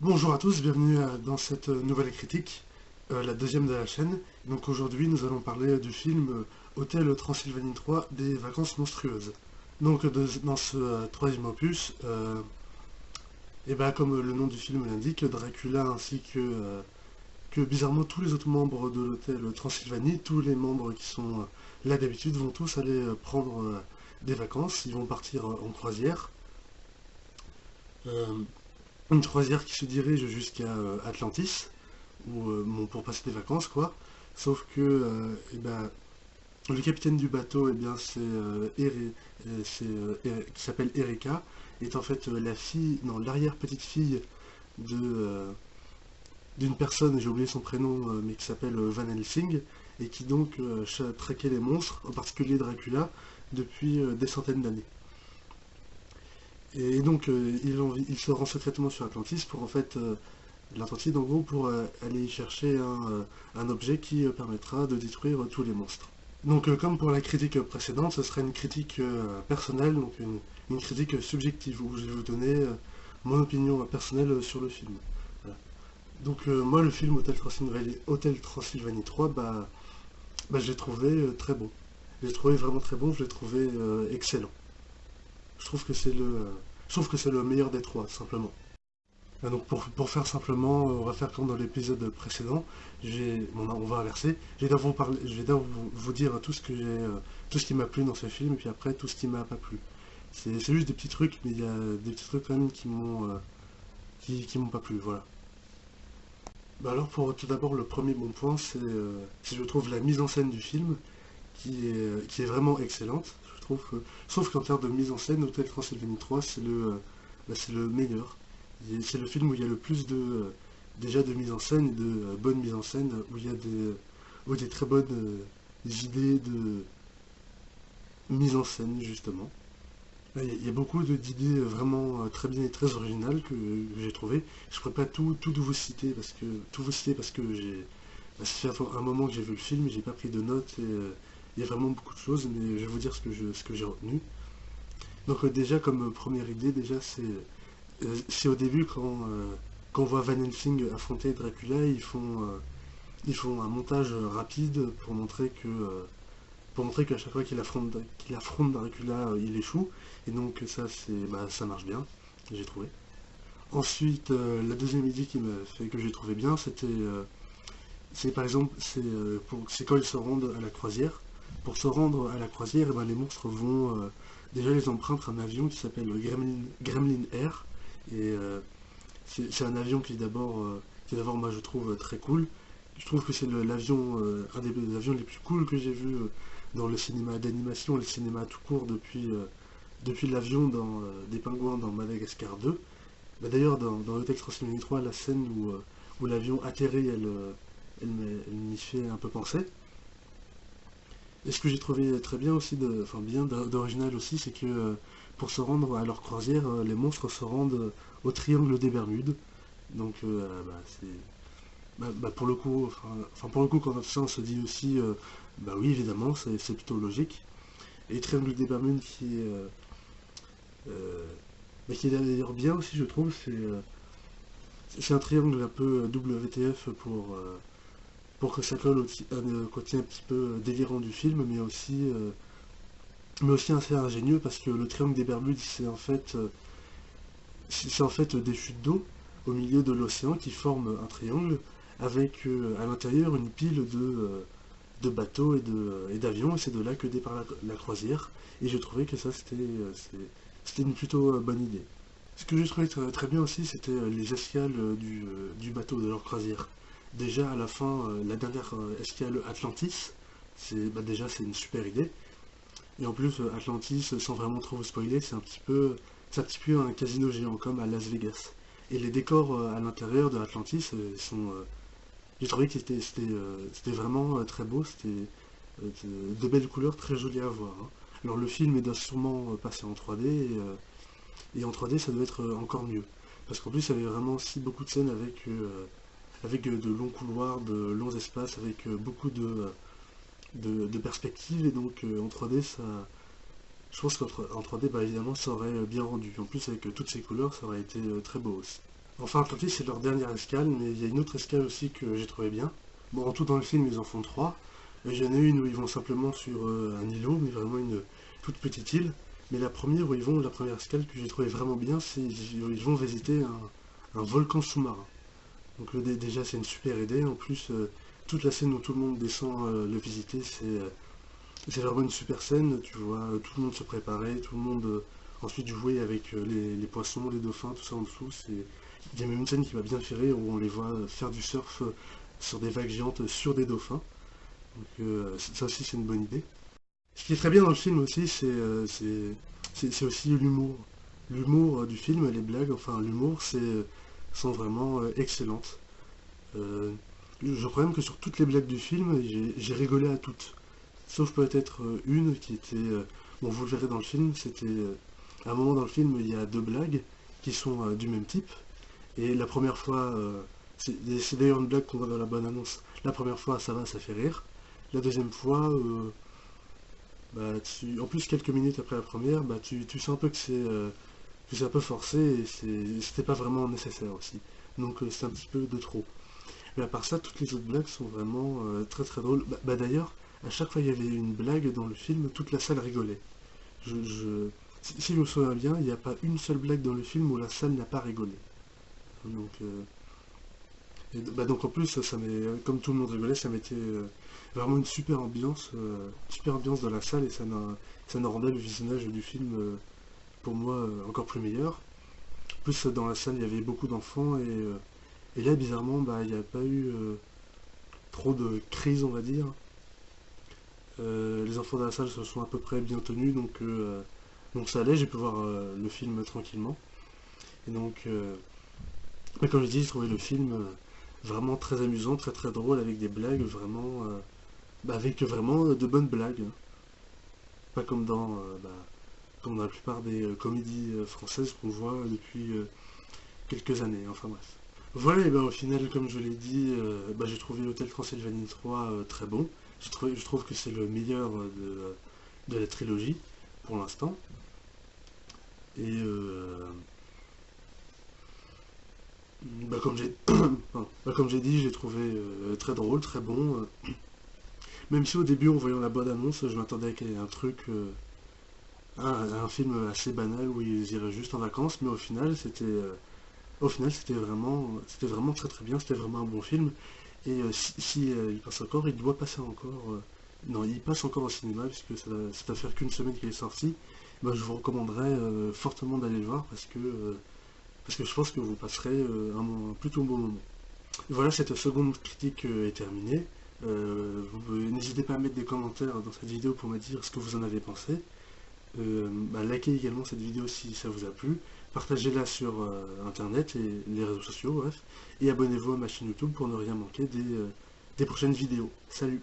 Bonjour à tous, bienvenue dans cette nouvelle critique, la deuxième de la chaîne. Donc aujourd'hui nous allons parler du film Hôtel Transylvanie 3 des vacances monstrueuses. Donc dans ce troisième opus, et ben, comme le nom du film l'indique, Dracula ainsi que bizarrement tous les autres membres de l'hôtel Transylvanie, tous les membres qui sont là d'habitude vont tous aller prendre des vacances, ils vont partir en croisière. Euh, une croisière qui se dirige jusqu'à Atlantis, bon, pour passer des vacances, quoi. Sauf que eh ben, le capitaine du bateau, eh bien, qui s'appelle Erika, est en fait la fille, non, l'arrière-petite-fille de, d'une personne, j'ai oublié son prénom, mais qui s'appelle Van Helsing, et qui donc traquait les monstres, en particulier Dracula, depuis des centaines d'années. Et donc il se rend secrètement sur Atlantis pour en fait l'Atlantide en gros pour aller chercher un objet qui permettra de détruire tous les monstres. Donc comme pour la critique précédente, ce sera une critique personnelle, donc une critique subjective, où je vais vous donner mon opinion personnelle sur le film. Voilà. Donc moi le film Hôtel Transylvanie 3, je l'ai trouvé très bon. Je l'ai trouvé vraiment très bon, je l'ai trouvé excellent. Je trouve que c'est le meilleur des trois, simplement. Donc pour faire simplement, on va faire comme dans l'épisode précédent. On va inverser. Je vais d'abord vous dire tout ce qui m'a plu dans ce film, et puis après tout ce qui m'a pas plu. C'est juste des petits trucs, mais il y a des petits trucs quand même qui m'ont pas plu, voilà. Bah alors pour tout d'abord le premier bon point, c'est je trouve la mise en scène du film qui est vraiment excellente. Je trouve sauf qu'en termes de mise en scène, Hôtel Transylvanie 3 c'est le meilleur. C'est le film où il y a le plus déjà de mise en scène et de bonne mise en scène, où il y a des très bonnes idées de mise en scène justement. Il y a beaucoup d'idées vraiment très bien et très originales que j'ai trouvées. Je ne pourrais pas tout vous citer parce que ça fait un moment que j'ai vu le film et j'ai pas pris de notes et il y a vraiment beaucoup de choses, mais je vais vous dire ce que j'ai retenu. Donc déjà comme première idée, déjà c'est au début quand on voit Van Helsing affronter Dracula, ils font un montage rapide pour montrer qu'à chaque fois qu'il affronte Dracula, il échoue. Et donc ça marche bien, j'ai trouvé. Ensuite, la deuxième idée que j'ai trouvé bien, c'est par exemple, c'est quand ils se rendent à la croisière. Pour se rendre à la croisière, eh ben, les monstres vont déjà les empruntent un avion qui s'appelle Gremlin Air. Et c'est un avion qui d'abord moi je trouve très cool. Je trouve que c'est un des avions les plus cool que j'ai vu dans le cinéma d'animation et le cinéma tout court depuis l'avion dans des pingouins dans Madagascar 2. Bah, d'ailleurs dans le texte Transylvanie 3, la scène où l'avion atterrit, elle m'y fait un peu penser. Et ce que j'ai trouvé très bien aussi, enfin bien d'original aussi, c'est que pour se rendre à leur croisière, les monstres se rendent au triangle des Bermudes. Donc pour le coup, pour le coup, quand on fait ça, on se dit aussi, bah oui, évidemment, c'est plutôt logique. Et triangle des Bermudes euh, qui est d'ailleurs bien aussi, je trouve, c'est un triangle un peu WTF pour que ça colle à un côté un petit peu délirant du film, mais aussi assez ingénieux parce que le triangle des Bermudes, c'est en fait des chutes d'eau au milieu de l'océan qui forment un triangle avec à l'intérieur une pile de bateaux et d'avions, et c'est de là que départ la croisière. Et j'ai trouvé que ça c'était une plutôt bonne idée. Ce que j'ai trouvé très bien aussi, c'était les escales du bateau de leur croisière. Déjà à la fin, la dernière escale Atlantis, déjà c'est une super idée. Et en plus, Atlantis, sans vraiment trop vous spoiler, c'est un petit peu un casino géant comme à Las Vegas. Et les décors à l'intérieur de Atlantis j'ai trouvé que c'était vraiment très beau, c'était de belles couleurs très jolies à voir, hein. Alors le film doit sûrement passer en 3D et en 3D ça doit être encore mieux. Parce qu'en plus il y avait vraiment aussi beaucoup de scènes avec de longs couloirs, de longs espaces, avec beaucoup de perspectives et donc en 3D je pense qu'en 3D bah, évidemment ça aurait bien rendu. En plus avec toutes ces couleurs ça aurait été très beau aussi. Enfin, Atlantis, c'est leur dernière escale, mais il y a une autre escale aussi que j'ai trouvé bien. Bon, en tout, dans le film, ils en font trois. Il y en a une où ils vont simplement sur un îlot, mais vraiment une toute petite île. Mais la première où ils vont, la première escale que j'ai trouvé vraiment bien, c'est ils vont visiter un volcan sous-marin. Donc déjà, c'est une super idée. En plus, toute la scène où tout le monde descend le visiter, c'est vraiment une super scène. Tu vois tout le monde se préparer, tout le monde ensuite jouer avec les poissons, les dauphins, tout ça en dessous. Il y a même une scène qui m'a bien fait rire où on les voit faire du surf sur des vagues géantes sur des dauphins. Donc ça aussi c'est une bonne idée. Ce qui est très bien dans le film aussi, c'est aussi l'humour. L'humour du film, les blagues, enfin l'humour, sont vraiment excellentes. Euh, je crois même que sur toutes les blagues du film, j'ai rigolé à toutes. Sauf peut-être une qui était... bon, vous le verrez dans le film, c'était... à un moment dans le film, il y a deux blagues qui sont du même type. Et la première fois, c'est d'ailleurs une blague qu'on voit dans la bonne annonce. La première fois, ça va, ça fait rire. La deuxième fois, bah, en plus, quelques minutes après la première, bah, tu sens un peu que c'est un peu forcé et c'était pas vraiment nécessaire aussi. Donc c'est un petit peu de trop. Mais à part ça, toutes les autres blagues sont vraiment très très drôles. D'ailleurs, à chaque fois qu'il y avait une blague dans le film, toute la salle rigolait. Si je me souviens bien, il n'y a pas une seule blague dans le film où la salle n'a pas rigolé. Donc, donc en plus, comme tout le monde rigolait, ça mettait vraiment une super ambiance dans la salle et ça nous rendait le visionnage du film, pour moi, encore plus meilleur. En plus, dans la salle, il y avait beaucoup d'enfants et là, bizarrement, bah, il n'y a pas eu trop de crise, on va dire. Les enfants de la salle se sont à peu près bien tenus, donc ça allait, j'ai pu voir le film tranquillement. Et donc, mais comme je dis, j'ai trouvé le film vraiment très amusant, très très drôle, avec des blagues vraiment, avec vraiment de bonnes blagues, hein. Pas comme dans la plupart des comédies françaises qu'on voit depuis quelques années, enfin bref. Voilà, et ben au final, comme je l'ai dit, j'ai trouvé l'Hôtel Transylvanie 3 très bon. Je trouve que c'est le meilleur de la trilogie, pour l'instant. Et comme j'ai comme j'ai dit, j'ai trouvé très drôle, très bon. Même si au début, en voyant la bonne-annonce, je m'attendais à qu'il y ait un truc, un film assez banal où ils iraient juste en vacances, mais au final, c'était vraiment très très bien, c'était vraiment un bon film. Et il passe encore, il doit passer encore. Non, il passe encore au cinéma, puisque ça va faire qu'une semaine qu'il est sorti. Bah, je vous recommanderais fortement d'aller le voir parce que je pense que vous passerez plutôt bon moment. Voilà, cette seconde critique est terminée. N'hésitez pas à mettre des commentaires dans cette vidéo pour me dire ce que vous en avez pensé. Likez également cette vidéo si ça vous a plu. Partagez-la sur internet et les réseaux sociaux, bref. Et abonnez-vous à ma chaîne YouTube pour ne rien manquer des prochaines vidéos. Salut!